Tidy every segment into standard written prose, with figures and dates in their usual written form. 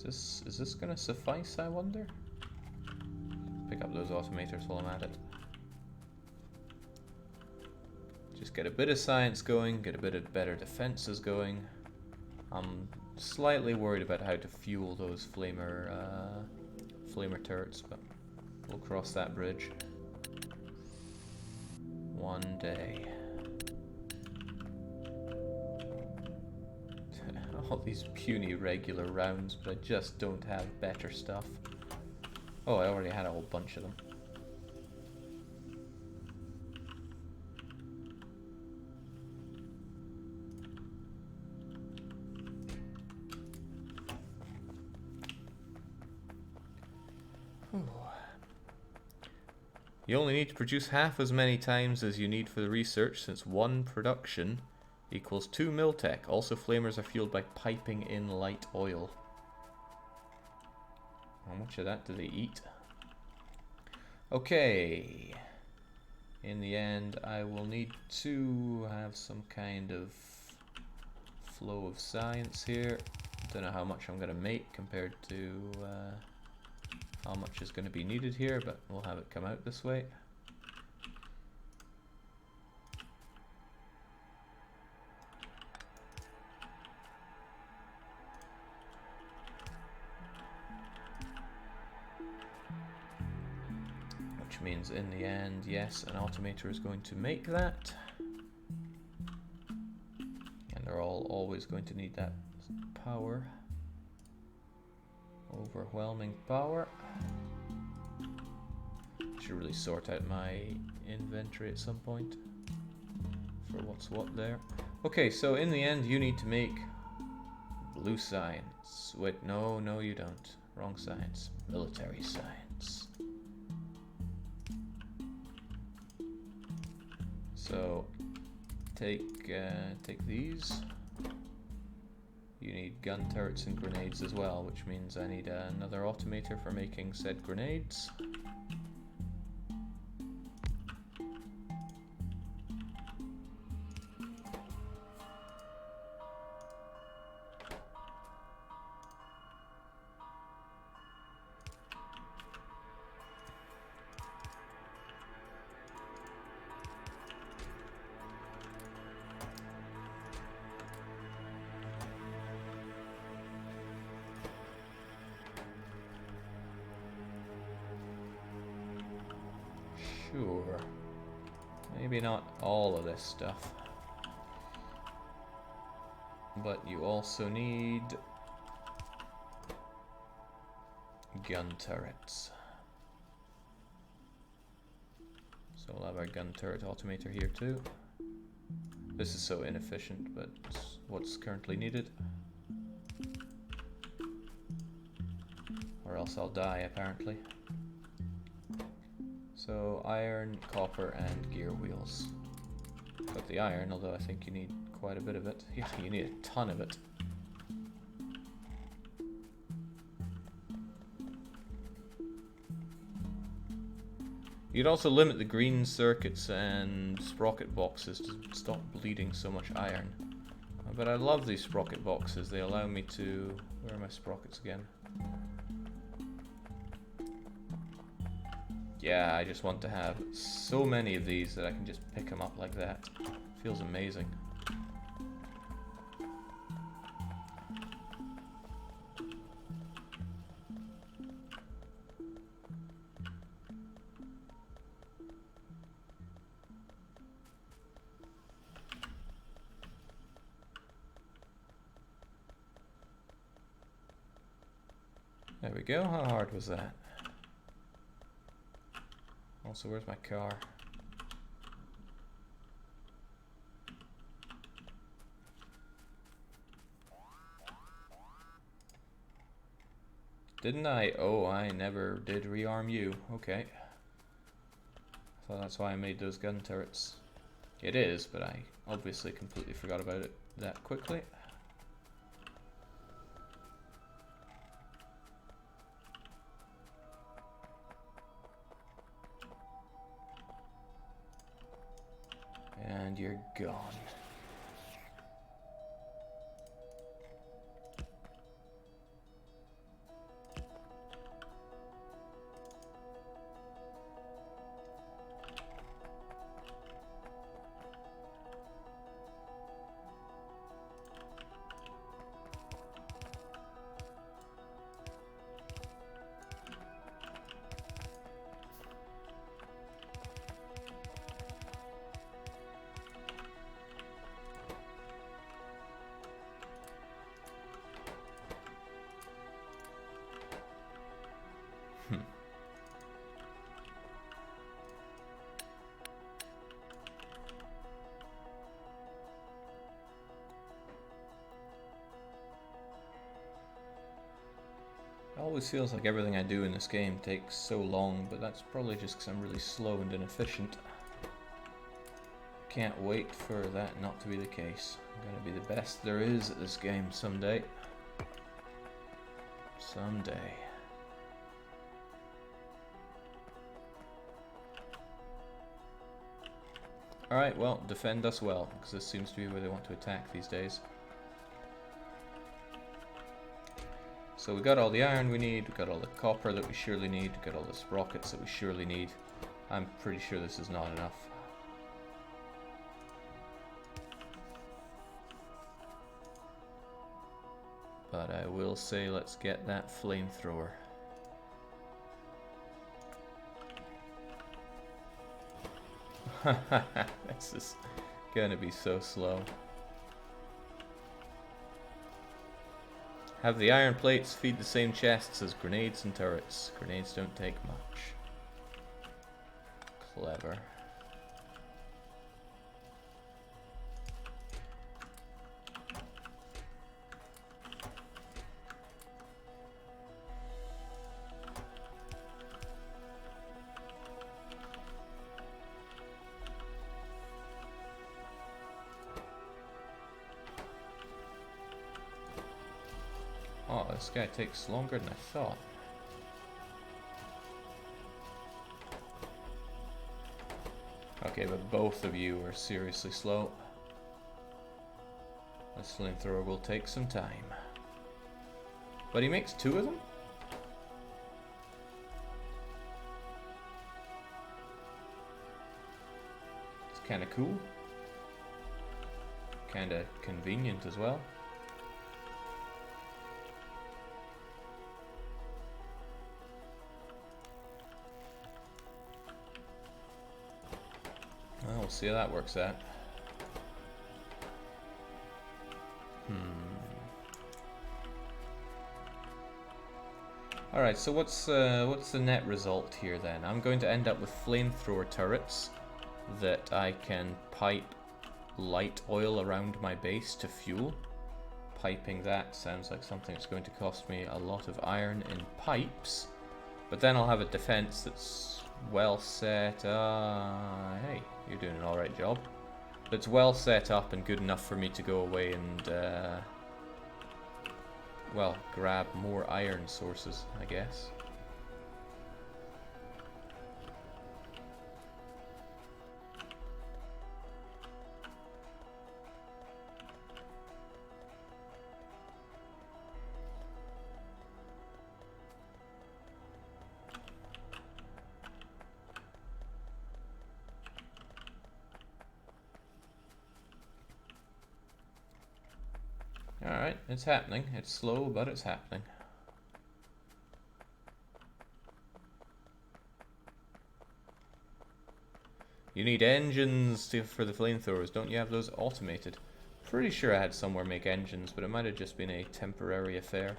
Is this gonna suffice, I wonder? Pick up those automators while I'm at it. Just get a bit of science going, get a bit of better defenses going. I'm slightly worried about how to fuel those flamer turrets, but we'll cross that bridge one day. All these puny regular rounds, but I just don't have better stuff. Oh, I already had a whole bunch of them. You only need to produce half as many times as you need for the research, since one production equals 2 Miltech. Also, flamers are fueled by piping in light oil. How much of that do they eat? Okay. In the end, I will need to have some kind of flow of science here. Don't know how much I'm going to make compared to how much is going to be needed here, but we'll have it come out this way. Which means in the end, yes, an automator is going to make that. And they're all always going to need that power. Overwhelming power. Should really sort out my inventory at some point for what's what there. Okay, so in the end you need to make blue science. Wait, no you don't. Wrong science. Military science. So take these. You need gun turrets and grenades as well, which means I need another automator for making said grenades. Sure. Maybe not all of this stuff. But you also need gun turrets. So we'll have our gun turret automator here too. This is so inefficient, but it's what's currently needed. Or else I'll die, apparently. So iron, copper, and gear wheels. Got the iron, although I think you need quite a bit of it. Yeah, you need a ton of it. You'd also limit the green circuits and sprocket boxes to stop bleeding so much iron. But I love these sprocket boxes. They allow me to... Where are my sprockets again? Yeah, I just want to have so many of these that I can just pick them up like that. Feels amazing. There we go. How hard was that? Also, where's my car? Didn't I? Oh, I never did rearm you. Okay. I thought that's why I made those gun turrets. It is, but I obviously completely forgot about it that quickly. And you're gone. always feels like everything I do in this game takes so long, but that's probably just because I'm really slow and inefficient. Can't wait for that not to be the case. I'm gonna be the best there is at this game someday. Someday. Alright, well, defend us well, because this seems to be where they want to attack these days. So we got all the iron we need, we got all the copper that we surely need, we got all the sprockets that we surely need. I'm pretty sure this is not enough. But I will say, let's get that flamethrower. This is gonna be so slow. Have the iron plates feed the same chests as grenades and turrets. Grenades don't take much. Clever. Oh, this guy takes longer than I thought. Okay, but both of you are seriously slow. This flamethrower will take some time. But he makes 2 of them? It's kinda cool. Kinda convenient as well. Well, we'll see how that works out. Alright, so what's the net result here then? I'm going to end up with flamethrower turrets that I can pipe light oil around my base to fuel. Piping that sounds like something that's going to cost me a lot of iron in pipes. But then I'll have a defense that's well set. Hey, you're doing an alright job. That's well set up and good enough for me to go away and well, grab more iron sources, I guess. Alright, it's happening. It's slow, but it's happening. You need engines for the flamethrowers. Don't you have those automated? Pretty sure I had somewhere make engines, but it might have just been a temporary affair.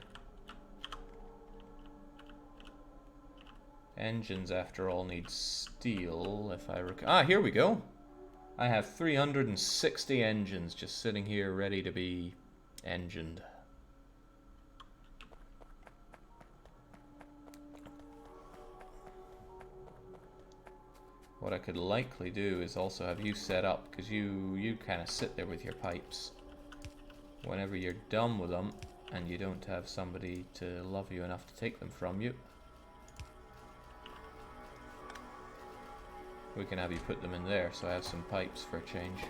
Engines, after all, need steel, if I recall. Ah, here we go! I have 360 engines just sitting here ready to be engined. What I could likely do is also have you set up, because you kind of sit there with your pipes. Whenever you're done with them and you don't have somebody to love you enough to take them from you, we can have you put them in there, so I have some pipes for a change.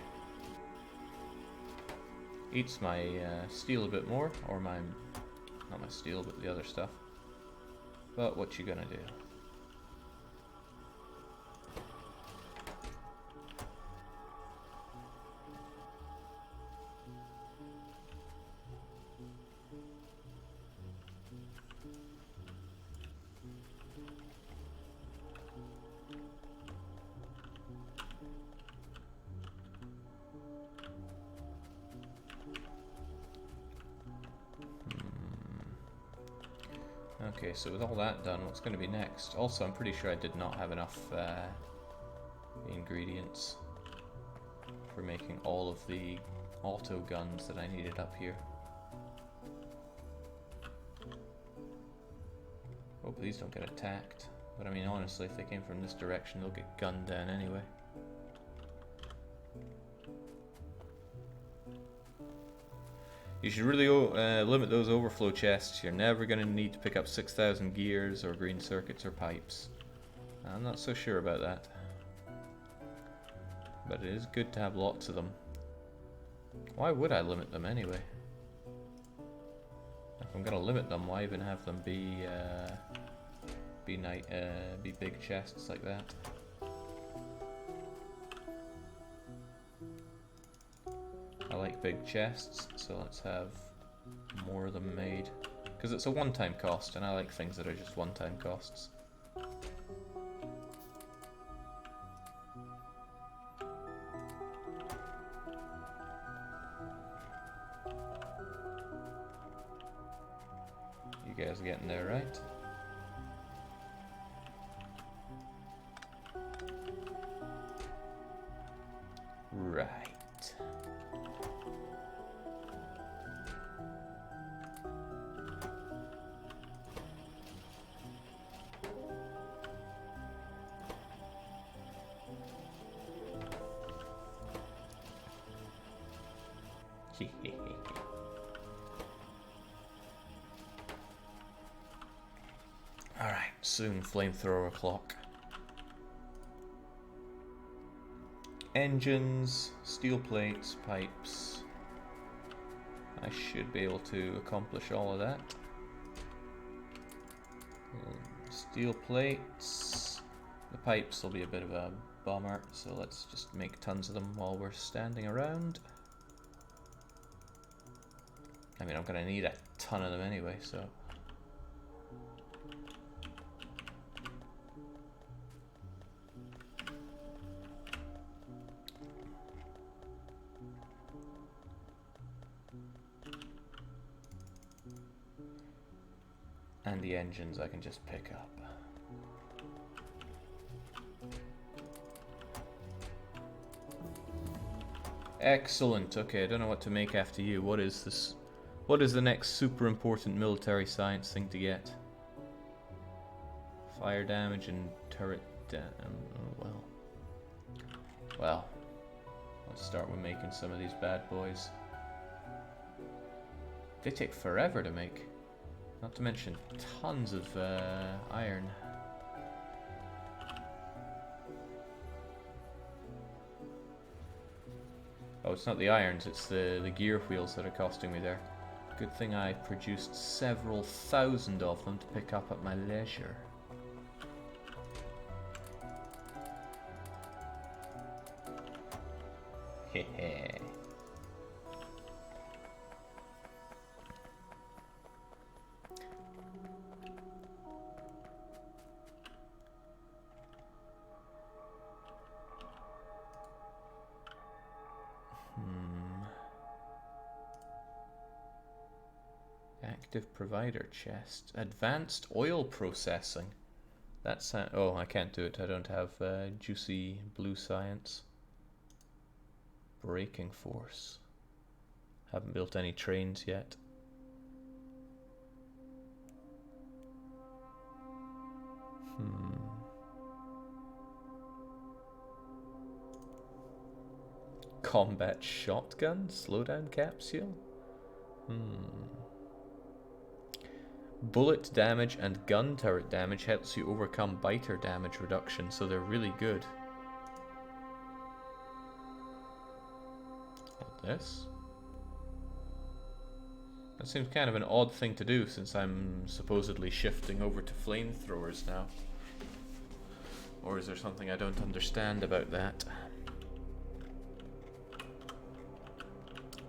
Eats my steel a bit more, or my, not my steel, but the other stuff. But what you gonna do? Okay, so with all that done, what's going to be next? Also, I'm pretty sure I did not have enough ingredients for making all of the auto guns that I needed up here. Hope these don't get attacked. But I mean, honestly, if they came from this direction, they'll get gunned down anyway. You should really limit those overflow chests. You're never going to need to pick up 6,000 gears or green circuits or pipes. I'm not so sure about that. But it is good to have lots of them. Why would I limit them anyway? If I'm going to limit them, why even have them be big chests like that? I like big chests, so let's have more of them made. Because it's a one-time cost, and I like things that are just one-time costs. You guys are getting there, right? Right. Alright, soon flamethrower clock. Engines, steel plates, pipes. I should be able to accomplish all of that. Steel plates. The pipes will be a bit of a bummer, so let's just make tons of them while we're standing around. I mean, I'm gonna need a ton of them anyway, so. And the engines I can just pick up. Excellent. Okay, I don't know what to make after you. What is this? What is the next super important military science thing to get? Fire damage and turret oh, well, let's start with making some of these bad boys. They take forever to make. Not to mention tons of iron. Oh, it's not the irons, it's the gear wheels that are costing me there. Good thing I produced several thousand of them to pick up at my leisure. Hehe. Active provider chest. Advanced oil processing. That's oh, I can't do it. I don't have juicy blue science. Braking force. Haven't built any trains yet. Combat shotgun? Slowdown capsule? Bullet damage and gun turret damage helps you overcome biter damage reduction, so they're really good. And this? That seems kind of an odd thing to do since I'm supposedly shifting over to flamethrowers now. Or is there something I don't understand about that?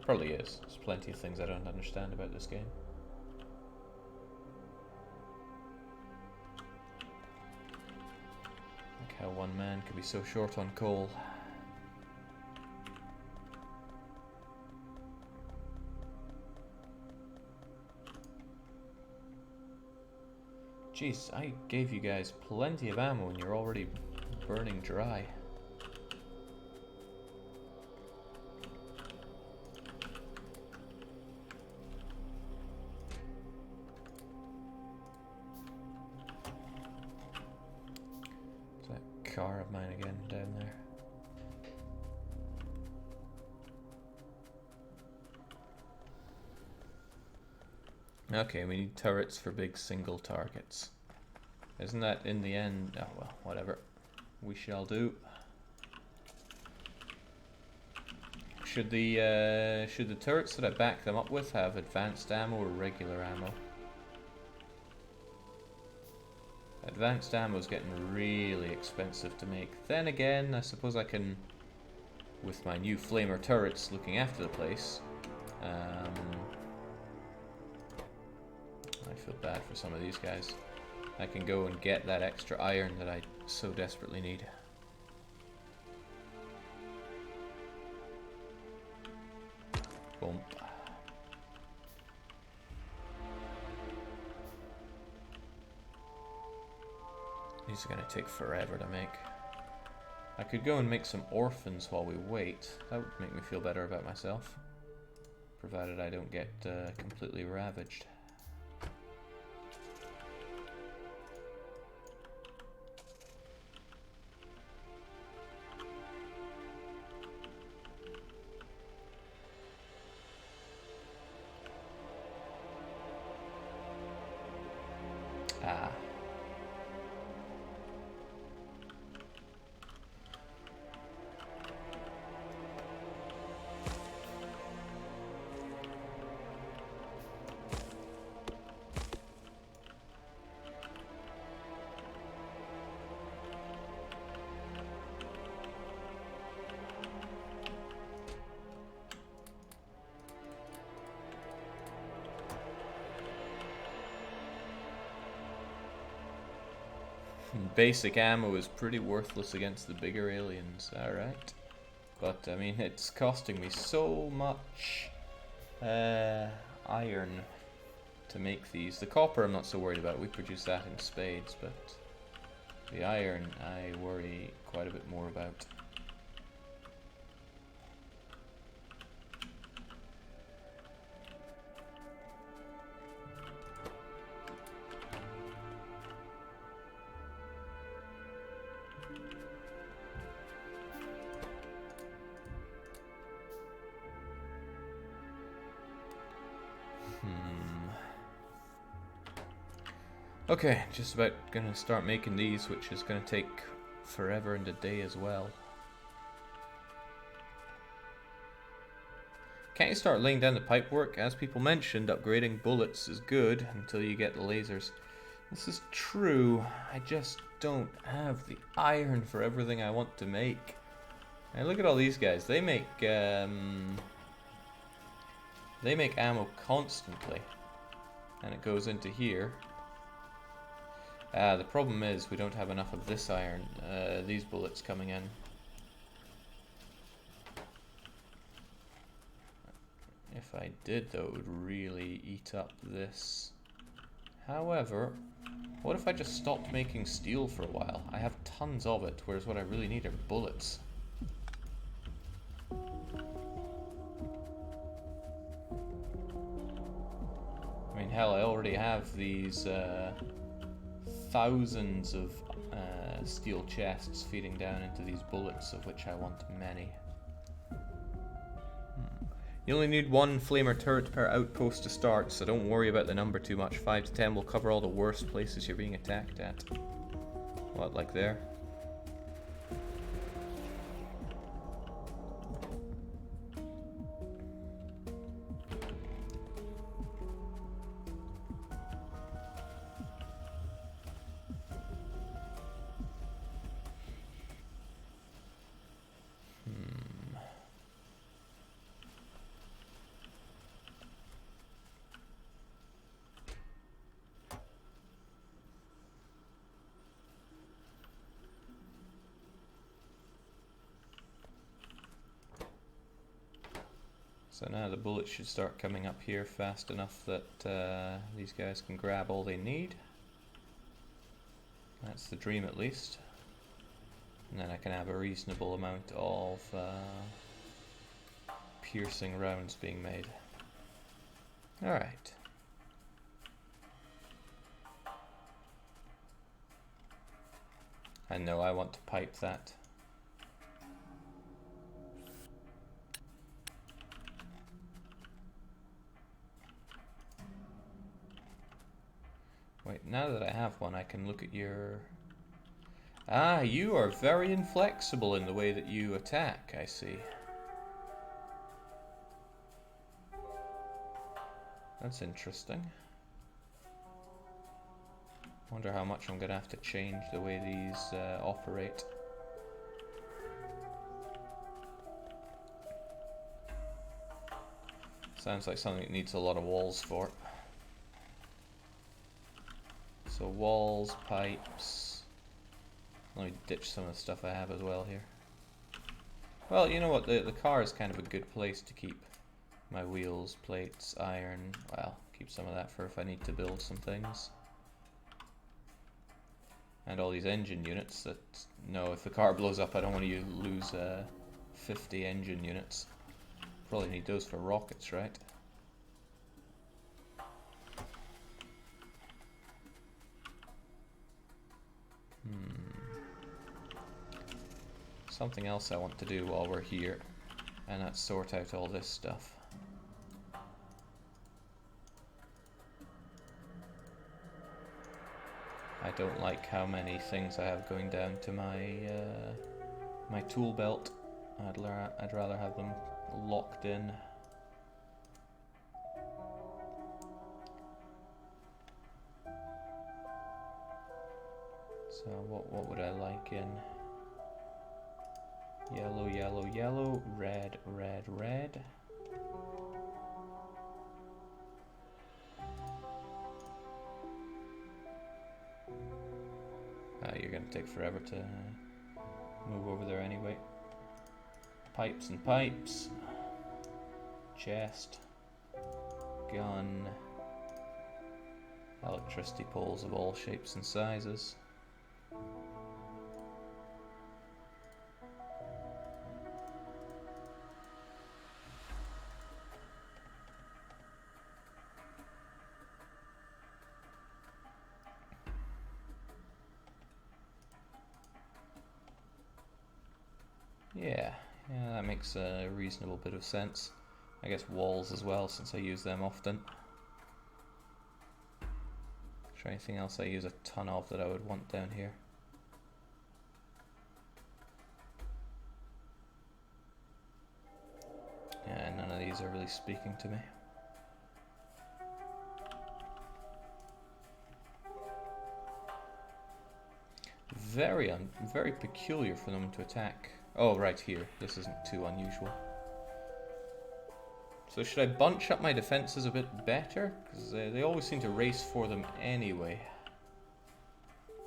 Probably is. There's plenty of things I don't understand about this game. Like how one man could be so short on coal. Jeez, I gave you guys plenty of ammo and you're already burning dry. car of mine again down there. Okay, we need turrets for big single targets. Isn't that in the end? Oh well, whatever. We shall do. Should the turrets that I back them up with have advanced ammo or regular ammo? Advanced ammo is getting really expensive to make. Then again, I suppose I can, with my new flamer turrets looking after the place. I feel bad for some of these guys. I can go and get that extra iron that I so desperately need. Boom. These are going to take forever to make. I could go and make some orphans while we wait. That would make me feel better about myself. Provided I don't get completely ravaged. Ah. Basic ammo is pretty worthless against the bigger aliens, alright. But, I mean, it's costing me so much iron to make these. The copper I'm not so worried about, we produce that in spades, but the iron I worry quite a bit more about. Okay, just about gonna start making these, which is gonna take forever and a day as well. Can't you start laying down the pipework? As people mentioned, upgrading bullets is good until you get the lasers. This is true, I just don't have the iron for everything I want to make. And look at all these guys, they make ammo constantly. And it goes into here. The problem is we don't have enough of this iron, these bullets coming in. If I did though, it would really eat up this. However, what if I just stopped making steel for a while? I have tons of it, whereas what I really need are bullets. I mean, hell, I already have these thousands of steel chests feeding down into these bullets, of which I want many. You only need one flamer turret per outpost to start, so don't worry about the number too much. 5 to 10 will cover all the worst places you're being attacked at. What, like there? So now the bullets should start coming up here fast enough that these guys can grab all they need. That's the dream at least. And then I can have a reasonable amount of piercing rounds being made. Alright. I know I want to pipe that. Wait, now that I have one, I can look at your... Ah, you are very inflexible in the way that you attack, I see. That's interesting. Wonder how much I'm gonna have to change the way these operate. Sounds like something that needs a lot of walls for. So walls, pipes. Let me ditch some of the stuff I have as well here. Well, you know what, the car is kind of a good place to keep my wheels, plates, iron. Well, keep some of that for if I need to build some things. And all these engine units that, no, if the car blows up I don't want to lose 50 engine units. Probably need those for rockets, right? Something else I want to do while we're here, and that's sort out all this stuff. I don't like how many things I have going down to my my tool belt. I'd rather have them locked in. So what would I like in? Yellow, yellow, yellow, red, red, red. You're gonna take forever to move over there anyway. Pipes and pipes. Chest. Gun. Electricity poles of all shapes and sizes. Yeah, that makes a reasonable bit of sense. I guess walls as well, since I use them often. Is there anything else I use a ton of that I would want down here? Yeah, none of these are really speaking to me. Very peculiar for them to attack. Oh, right here. This isn't too unusual. So should I bunch up my defenses a bit better? Because they always seem to race for them anyway.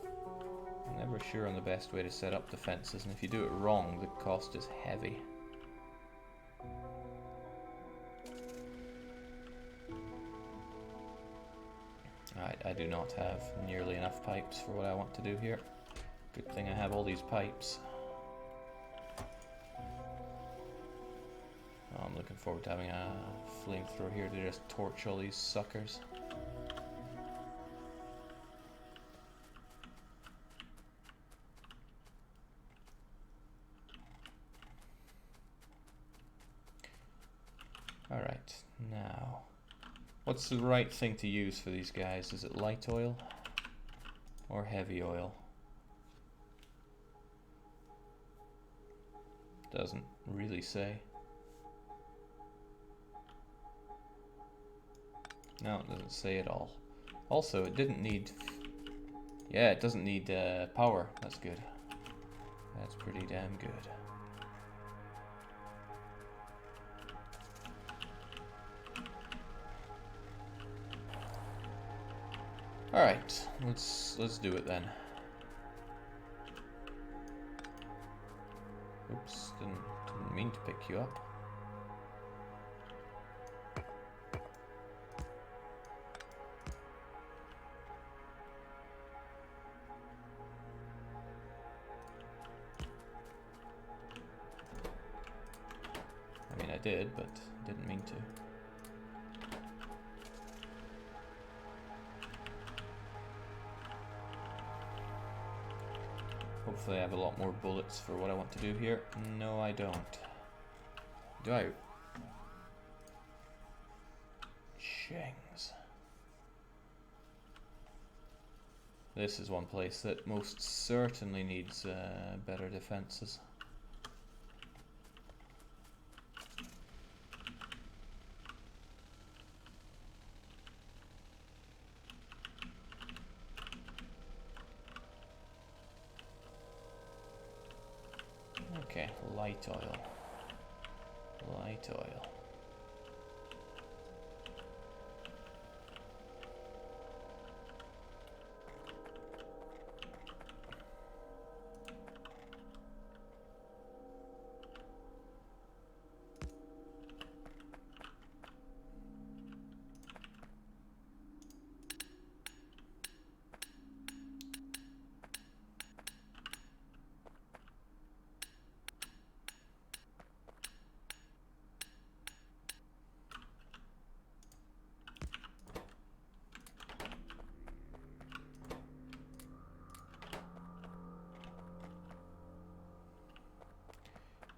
I'm never sure on the best way to set up defenses, and if you do it wrong, the cost is heavy. I do not have nearly enough pipes for what I want to do here. Good thing I have all these pipes. Oh, I'm looking forward to having a flamethrower here to just torch all these suckers. Alright, now, what's the right thing to use for these guys? Is it light oil or heavy oil? Doesn't really say. No, it doesn't say at all. Also, it didn't need... Yeah, it doesn't need power. That's good. That's pretty damn good. Alright, let's do it then. Oops, didn't mean to pick you up. I mean, I did, but didn't mean to. Hopefully I have a lot more bullets for what I want to do here. No, I don't. Do I? Shings. This is one place that most certainly needs better defenses. Okay, light oil. Light oil.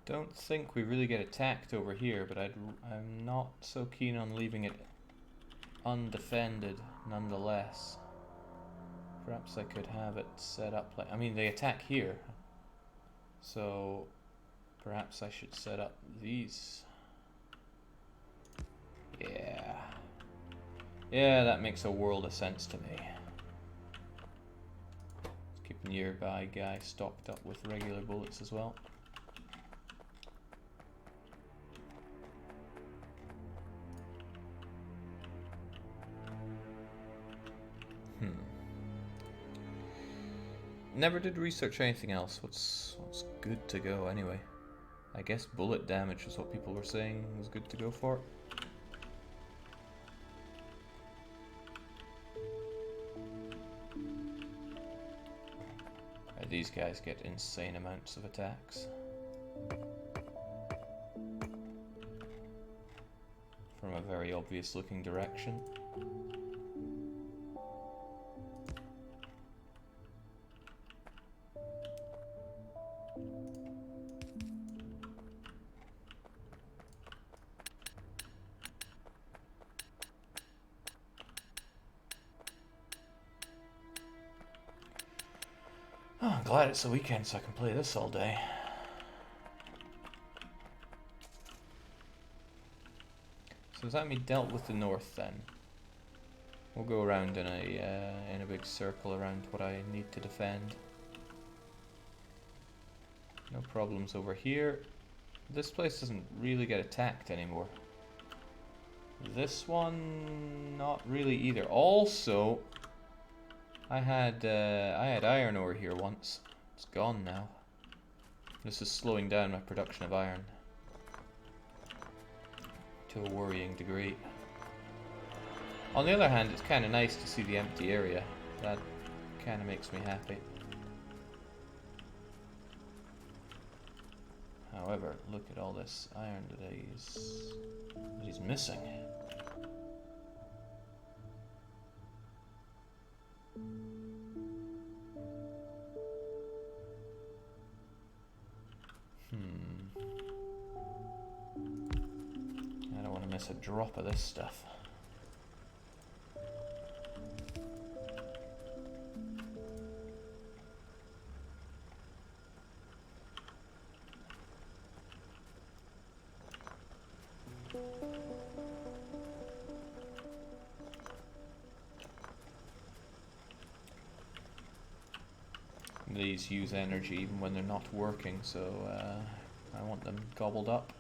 Don't think we really get attacked over here, but I'm not so keen on leaving it undefended nonetheless. Perhaps I could have it set up like, I mean, they attack here, so perhaps I should set up these. Yeah, that makes a world of sense to me. Let's keep a nearby guy stocked up with regular bullets as well. Never did research anything else. What's good to go anyway? I guess bullet damage was what people were saying was good to go for. These guys get insane amounts of attacks from a very obvious looking direction. Oh, I'm glad it's the weekend so I can play this all day. So does that mean dealt with the north then? We'll go around in a big circle around what I need to defend. No problems over here. This place doesn't really get attacked anymore. This one, not really either. Also, I had iron ore here once. It's gone now. This is slowing down my production of iron to a worrying degree. On the other hand, it's kind of nice to see the empty area. That kind of makes me happy. However, look at all this iron that he's missing. I don't want to miss a drop of this stuff. These use energy even when they're not working, so I want them gobbled up.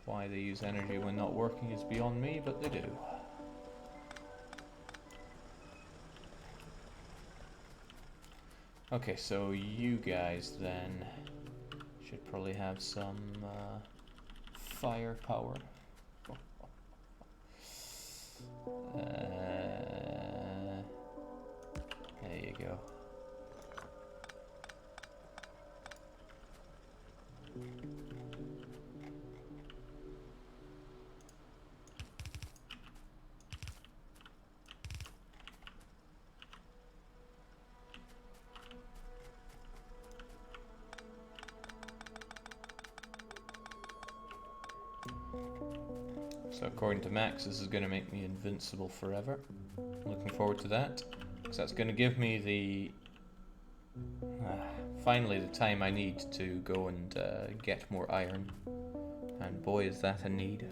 Why they use energy when not working is beyond me, but they do. Okay, so you guys then should probably have some firepower. There you go. So according to Max, this is going to make me invincible forever. Looking forward to that, because that's going to give me the finally the time I need to go and get more iron. And boy, is that a need.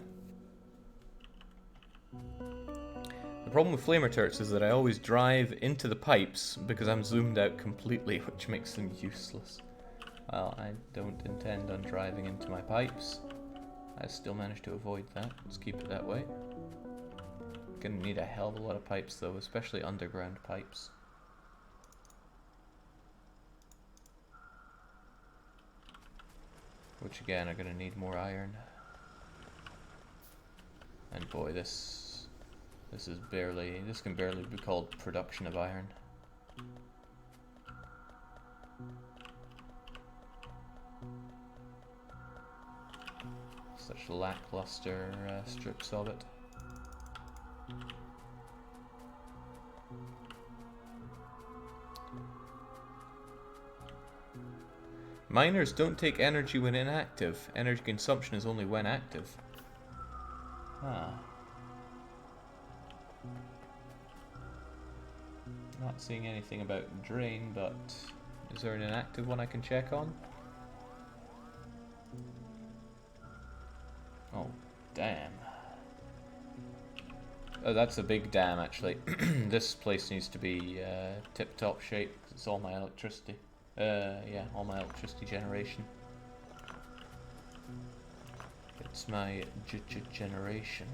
The problem with flamer turrets is that I always drive into the pipes because I'm zoomed out completely, which makes them useless. Well, I don't intend on driving into my pipes. I still managed to avoid that. Let's keep it that way. Gonna need a hell of a lot of pipes though, especially underground pipes. Which again are gonna need more iron. And boy, this can barely be called production of iron. Such lackluster strips of it. Miners don't take energy when inactive. Energy consumption is only when active. Ah. Not seeing anything about drain, but is there an inactive one I can check on? Oh, damn. Oh, that's a big dam, actually. This place needs to be tip-top shape, 'cause it's all my electricity. Yeah, all my electricity generation. It's my generation.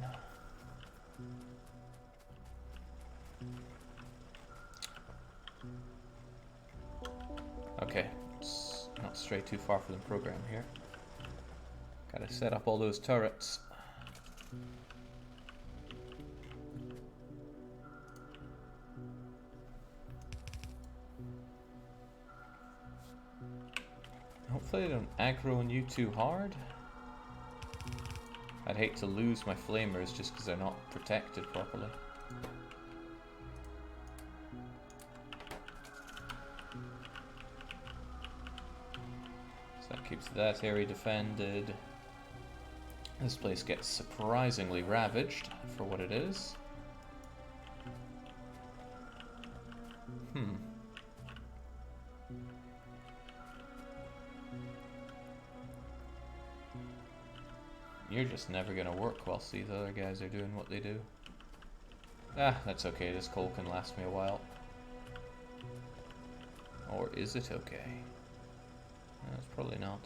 Okay, let's not stray too far from the program here. Gotta set up all those turrets. Hopefully they don't aggro on you too hard. I'd hate to lose my flamers just because they're not protected properly. So that keeps that area defended. This place gets surprisingly ravaged for what it is. You're just never gonna work whilst these other guys are doing what they do. Ah, that's okay, this coal can last me a while. Or is it okay? No, it's probably not.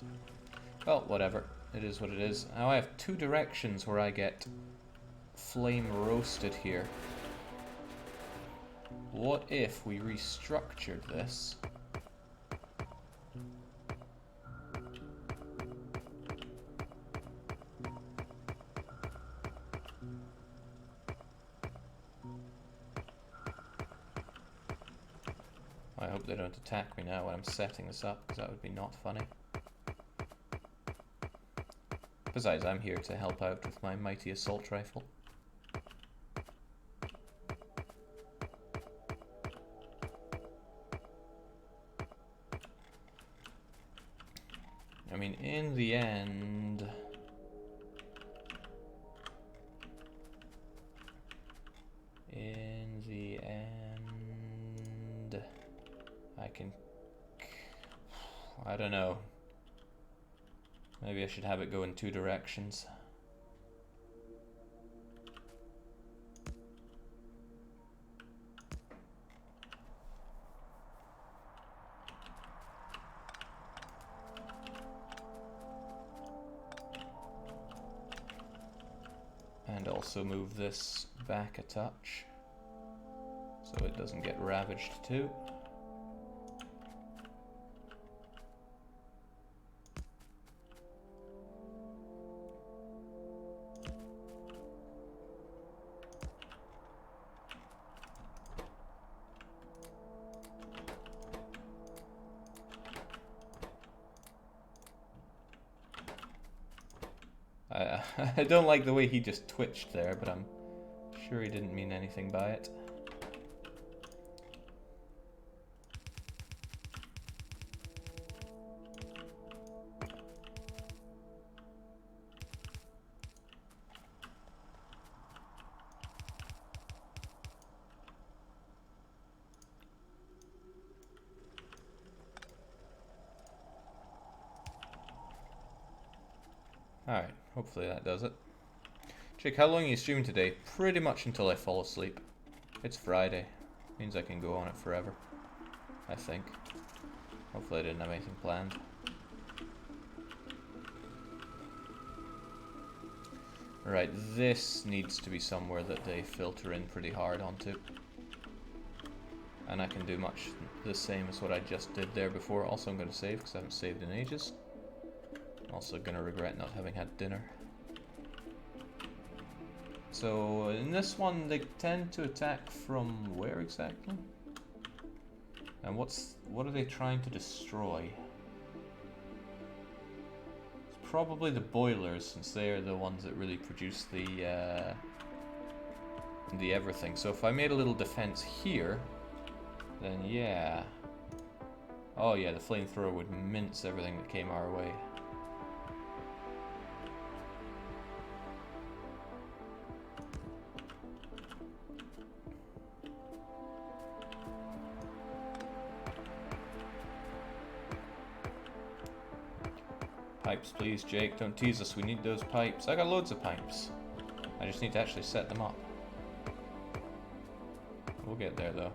Well, whatever. It is what it is. Now I have two directions where I get flame roasted here. What if we restructured this? I hope they don't attack me now when I'm setting this up, because that would be not funny. Besides, I'm here to help out with my mighty assault rifle. I mean, in the end... I don't know. Maybe I should have it go in two directions. And also move this back a touch so it doesn't get ravaged too. I don't like the way he just twitched there, but I'm sure he didn't mean anything by it. Alright, hopefully that does it. Jake, how long are you streaming today? Pretty much until I fall asleep. It's Friday. Means I can go on it forever. I think. Hopefully I didn't have anything planned. Right, this needs to be somewhere that they filter in pretty hard onto. And I can do much the same as what I just did there before. Also, I'm going to save because I haven't saved in ages. Also going to regret not having had dinner. So, in this one, they tend to attack from where exactly? And what are they trying to destroy? It's probably the boilers, since they are the ones that really produce the everything. So if I made a little defense here, then yeah. Oh yeah, the flamethrower would mince everything that came our way. Pipes, please, Jake. Don't tease us. We need those pipes. I got loads of pipes. I just need to actually set them up. We'll get there, though.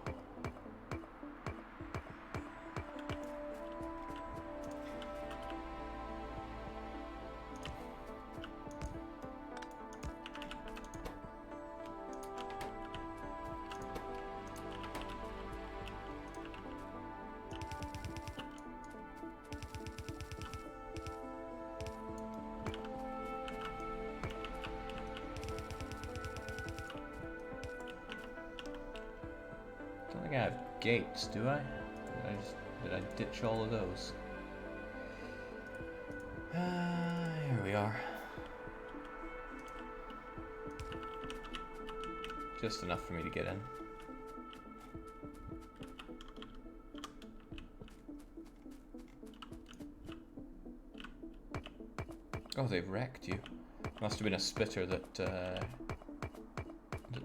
I don't think I have gates, do I? Did I ditch all of those? Here we are. Just enough for me to get in. Oh, they've wrecked you. Must have been a spitter that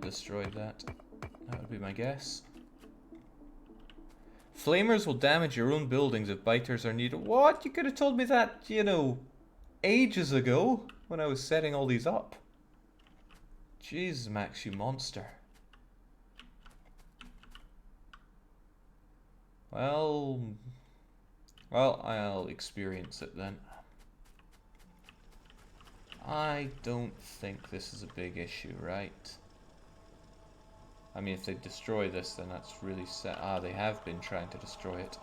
destroyed that. That would be my guess. Flamers will damage your own buildings if biters are needed. What? You could have told me that, you know, ages ago when I was setting all these up. Jeez, Max, you monster. Well, I'll experience it then. I don't think this is a big issue, right? I mean, if they destroy this, then that's really sad. Ah, they have been trying to destroy it.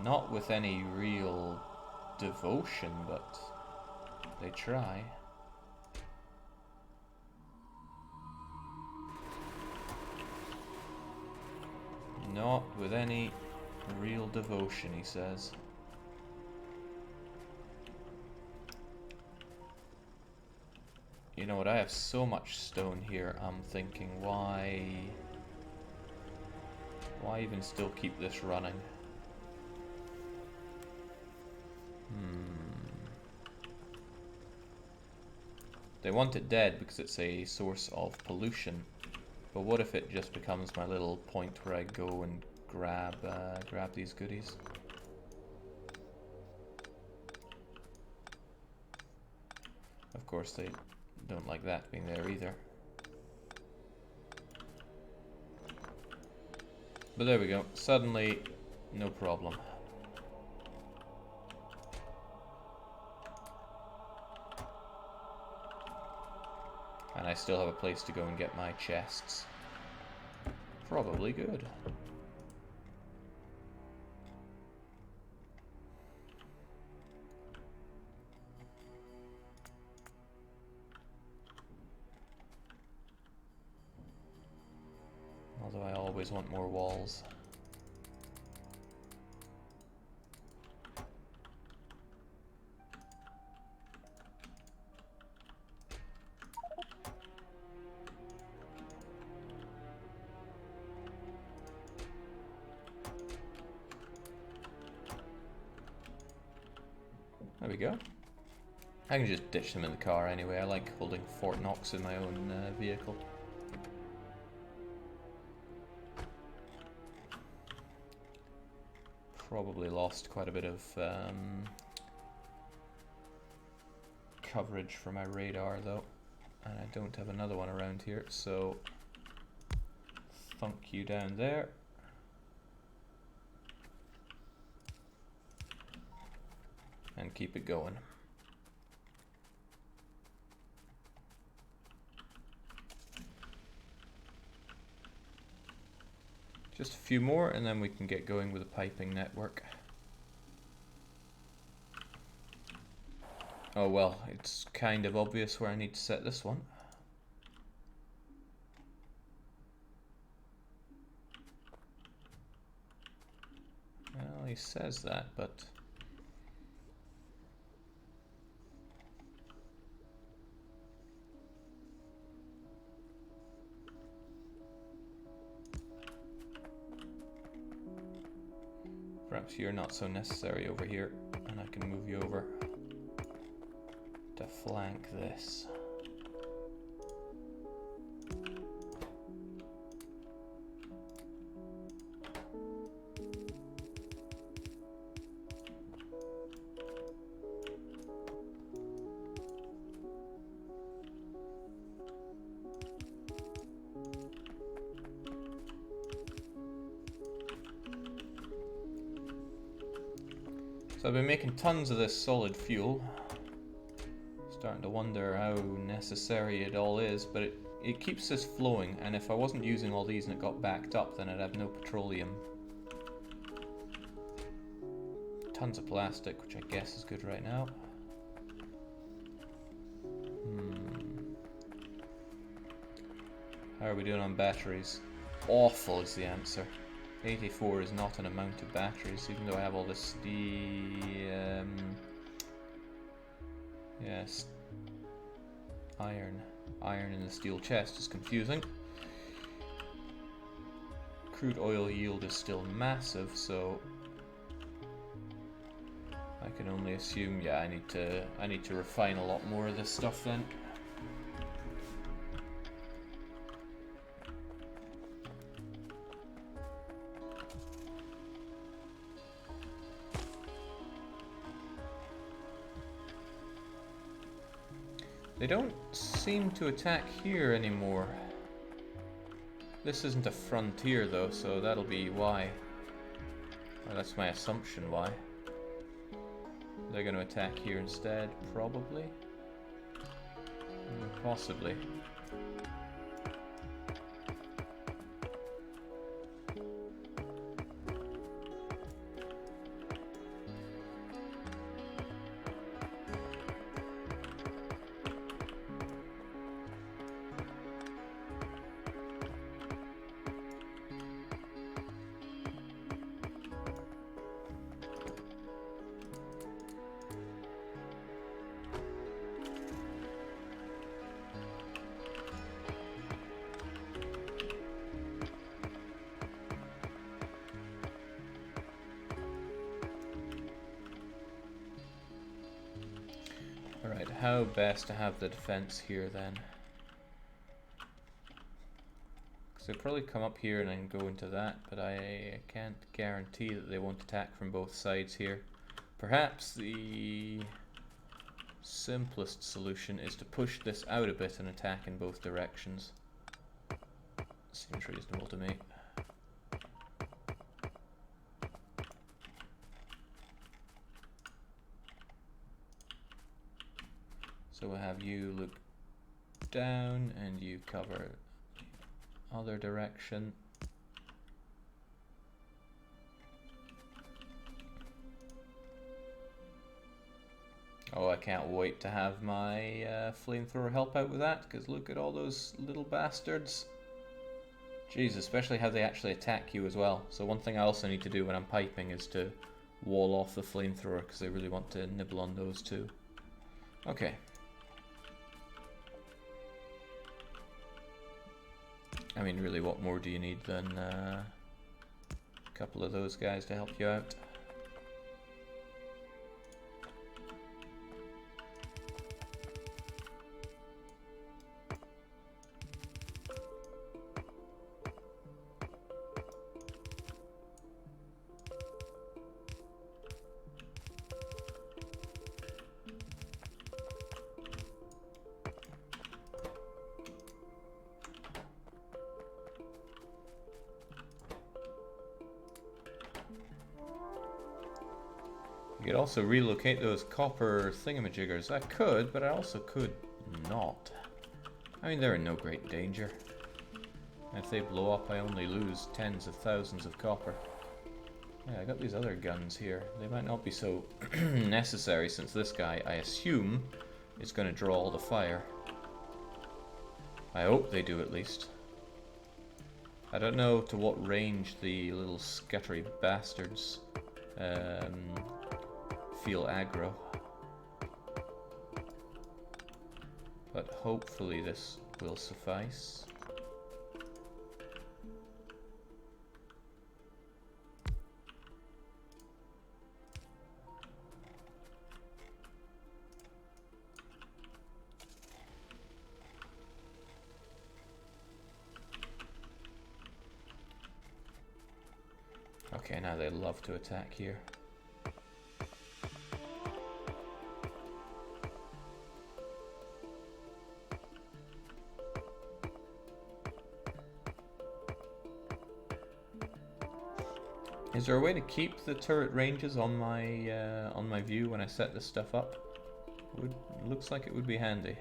Not with any real devotion, but they try. Not with any real devotion, he says. You know what, I have so much stone here, I'm thinking, why even still keep this running? They want it dead because it's a source of pollution, but what if it just becomes my little point where I go and grab these goodies? Of course they don't like that being there either. But there we go. Suddenly, no problem. And I still have a place to go and get my chests. Probably good. Although I always want more walls. There we go. I can just ditch them in the car anyway. I like holding Fort Knox in my own vehicle. Probably lost quite a bit of coverage for my radar though, and I don't have another one around here, so thunk you down there. And keep it going. Just a few more and then we can get going with the piping network. Oh well, it's kind of obvious where I need to set this one. Well, he says that, but perhaps you're not so necessary over here, and I can move you over to flank this. So I've been making tons of this solid fuel. Starting to wonder how necessary it all is, but it keeps this flowing, and if I wasn't using all these and it got backed up, then I'd have no petroleum. Tons of plastic, which I guess is good right now. How are we doing on batteries? Awful is the answer. 84 is not an amount of batteries, even though I have all this yes, iron in the steel chest is confusing. Crude oil yield is still massive, so I can only assume, yeah, I need to refine a lot more of this stuff then. They don't seem to attack here anymore. This isn't a frontier though, so that'll be why. Well, that's my assumption why. They're going to attack here instead, probably. Possibly. Alright, how best to have the defense here then? Because they'll probably come up here and then go into that, but I can't guarantee that they won't attack from both sides here. Perhaps the simplest solution is to push this out a bit and attack in both directions. Seems reasonable to me. So we'll have you look down and you cover the other direction. Oh, I can't wait to have my flamethrower help out with that, because look at all those little bastards. Jeez, especially how they actually attack you as well. So one thing I also need to do when I'm piping is to wall off the flamethrower, because they really want to nibble on those too. Okay. I mean, really, what more do you need than a couple of those guys to help you out? could also relocate those copper thingamajiggers. I could, but I also could not. I mean, they're in no great danger. If they blow up, I only lose tens of thousands of copper. Yeah, I got these other guns here. They might not be so necessary since this guy, I assume, is going to draw all the fire. I hope they do at least. I don't know to what range the little scattery bastards feel aggro. But hopefully this will suffice. Okay, now they love to attack here. Is there a way to keep the turret ranges on my view when I set this stuff up? Looks like it would be handy.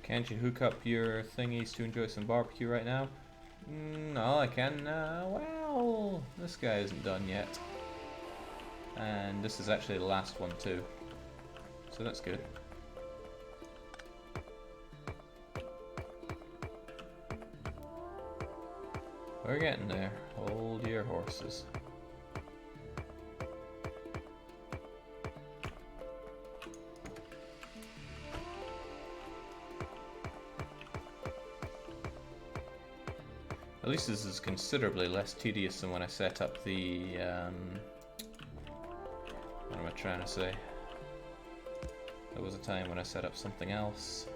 Can't you hook up your thingies to enjoy some barbecue right now? No, I can. Well, this guy isn't done yet. And this is actually the last one too. So that's good. We're getting there. Hold your horses. At least this is considerably less tedious than when I set up the, what am I trying to say? There was a time when I set up something else.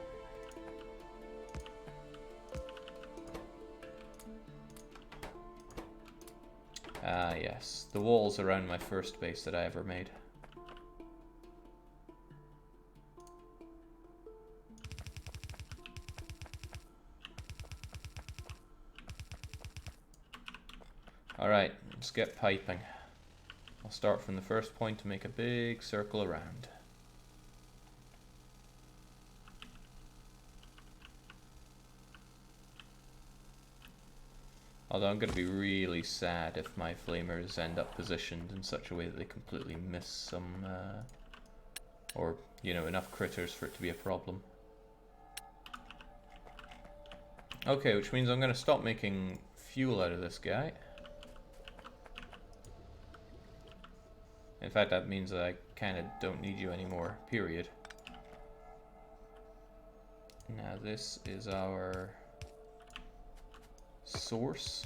Ah, yes. The walls around my first base that I ever made. Alright, let's get piping. I'll start from the first point to make a big circle around. Although I'm going to be really sad if my flamers end up positioned in such a way that they completely miss some, or, you know, enough critters for it to be a problem. Okay, which means I'm going to stop making fuel out of this guy. In fact, that means that I kind of don't need you anymore, period. Now this is our source.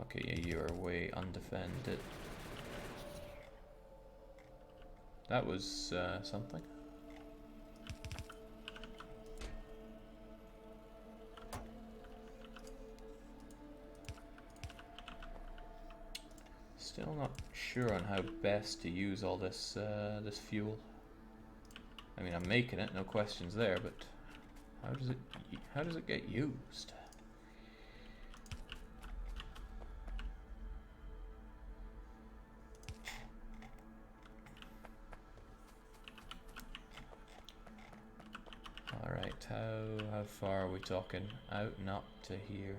Okay, yeah, you are way undefended. That was something. Still not sure on how best to use all this this fuel. I mean, I'm making it, no questions there, but how does it get used? All right, how far are we talking? Out and up to here.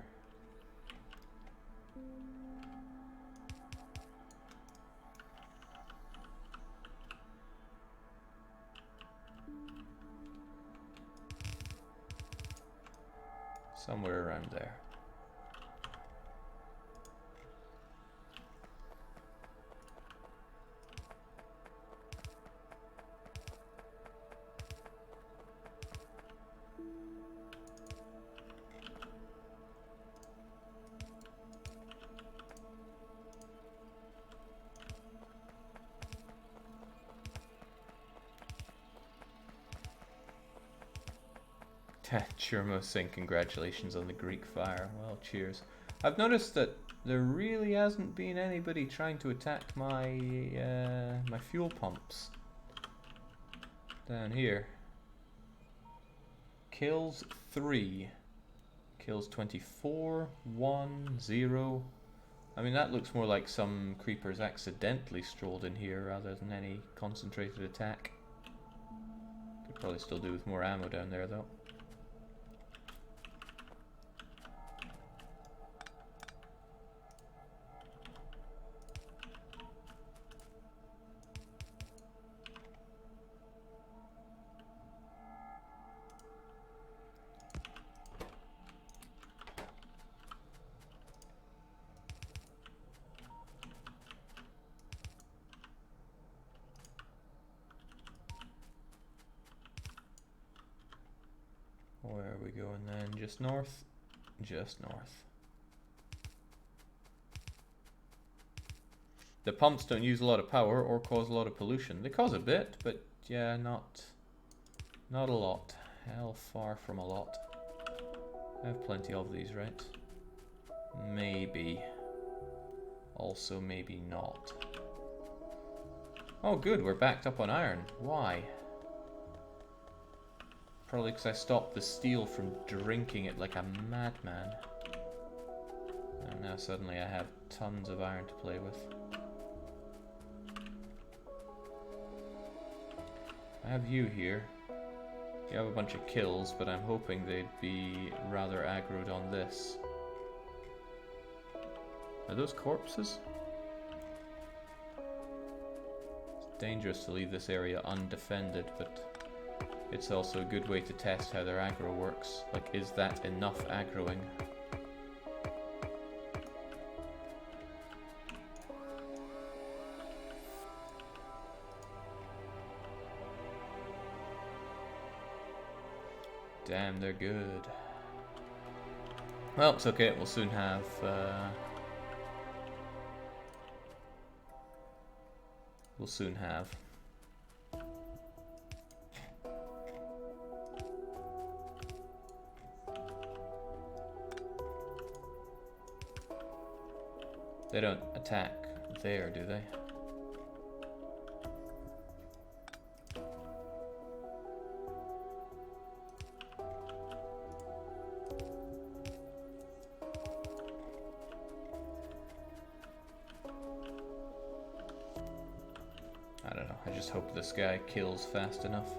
Somewhere around there. Churmo saying congratulations on the Greek fire. Well, cheers. I've noticed that there really hasn't been anybody trying to attack my my fuel pumps down here. Kills 3. Kills 24. 1, 0. I mean, that looks more like some creepers accidentally strolled in here rather than any concentrated attack. Could probably still do with more ammo down there though. Where are we going then? Just north? Just north. The pumps don't use a lot of power or cause a lot of pollution. They cause a bit, but yeah, not a lot. Hell, far from a lot. I have plenty of these, right? Maybe. Also, maybe not. Oh good, we're backed up on iron. Why? Probably because I stopped the steel from drinking it like a madman. And now suddenly I have tons of iron to play with. I have you here. You have a bunch of kills, but I'm hoping they'd be rather aggroed on this. Are those corpses? It's dangerous to leave this area undefended, but it's also a good way to test how their aggro works. Like, is that enough aggroing? Damn, they're good. Well, it's okay, we'll soon have They don't attack there, do they? I don't know, I just hope this guy kills fast enough.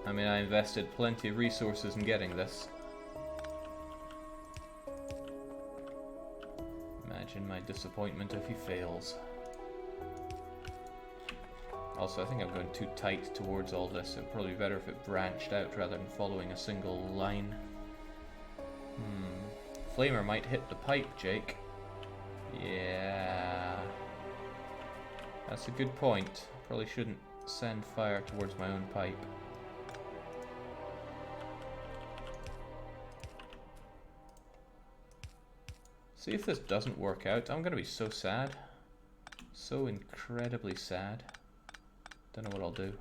I mean, I invested plenty of resources in getting this. Imagine my disappointment if he fails. Also, I think I'm going too tight towards all this. It'd probably be better if it branched out rather than following a single line. Flamer might hit the pipe, Jake. Yeah. That's a good point. Probably shouldn't send fire towards my own pipe. See if this doesn't work out. I'm gonna be so sad. So incredibly sad. Don't know what I'll do.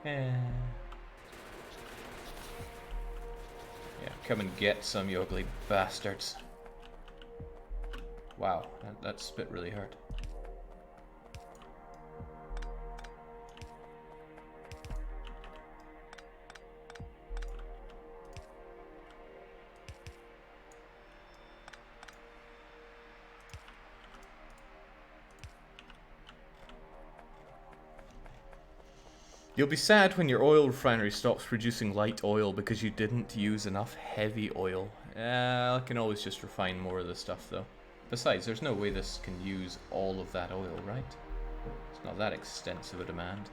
Yeah, come and get some, you ugly bastards. Wow, that spit really hurt. You'll be sad when your oil refinery stops producing light oil because you didn't use enough heavy oil. I can always just refine more of the stuff though. Besides, there's no way this can use all of that oil, right? It's not that extensive a demand.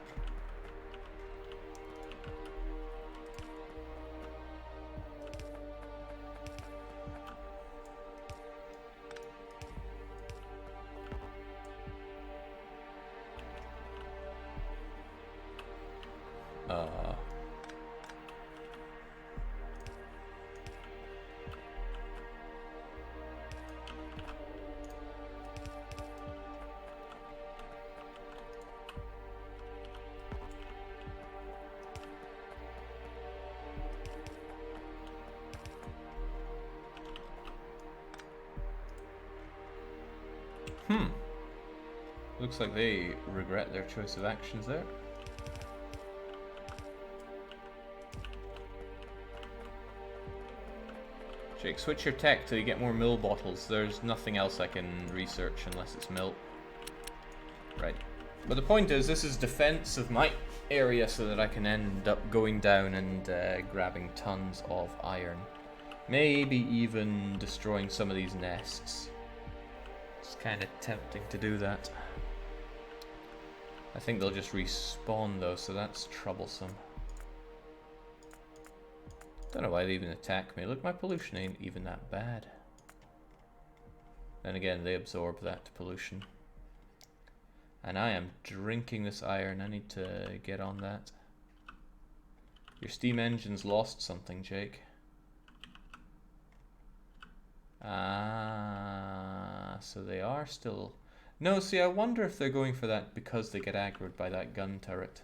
Looks like they regret their choice of actions there. Jake, switch your tech till you get more mill bottles. There's nothing else I can research unless it's mill. Right. But the point is, this is defense of my area so that I can end up going down and grabbing tons of iron. Maybe even destroying some of these nests. It's kind of tempting to do that. I think they'll just respawn though, so that's troublesome. Don't know why they even attack me. Look, my pollution ain't even that bad. Then again, they absorb that pollution. And I am drinking this iron. I need to get on that. Your steam engine's lost something, Jake. So they are still... No, see, I wonder if they're going for that because they get aggroed by that gun turret.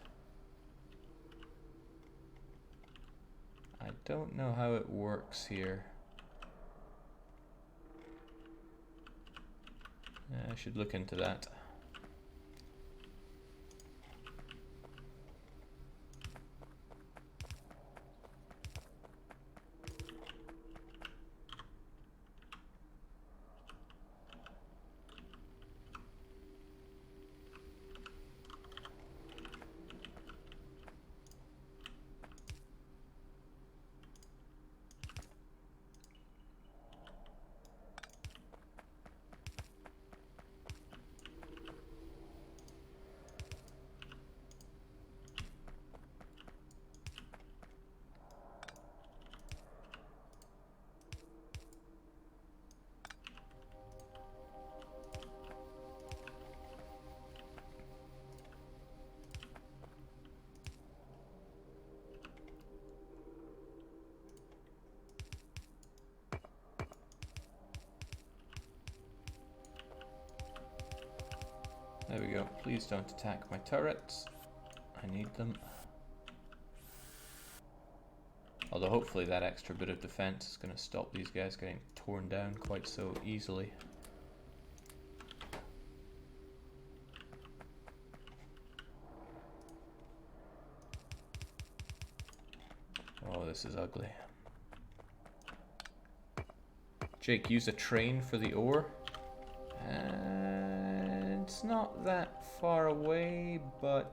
I don't know how it works here. I should look into that. There we go. Please don't attack my turrets. I need them. Although hopefully that extra bit of defense is going to stop these guys getting torn down quite so easily. Oh, this is ugly. Jake, use a train for the ore. It's not that far away, but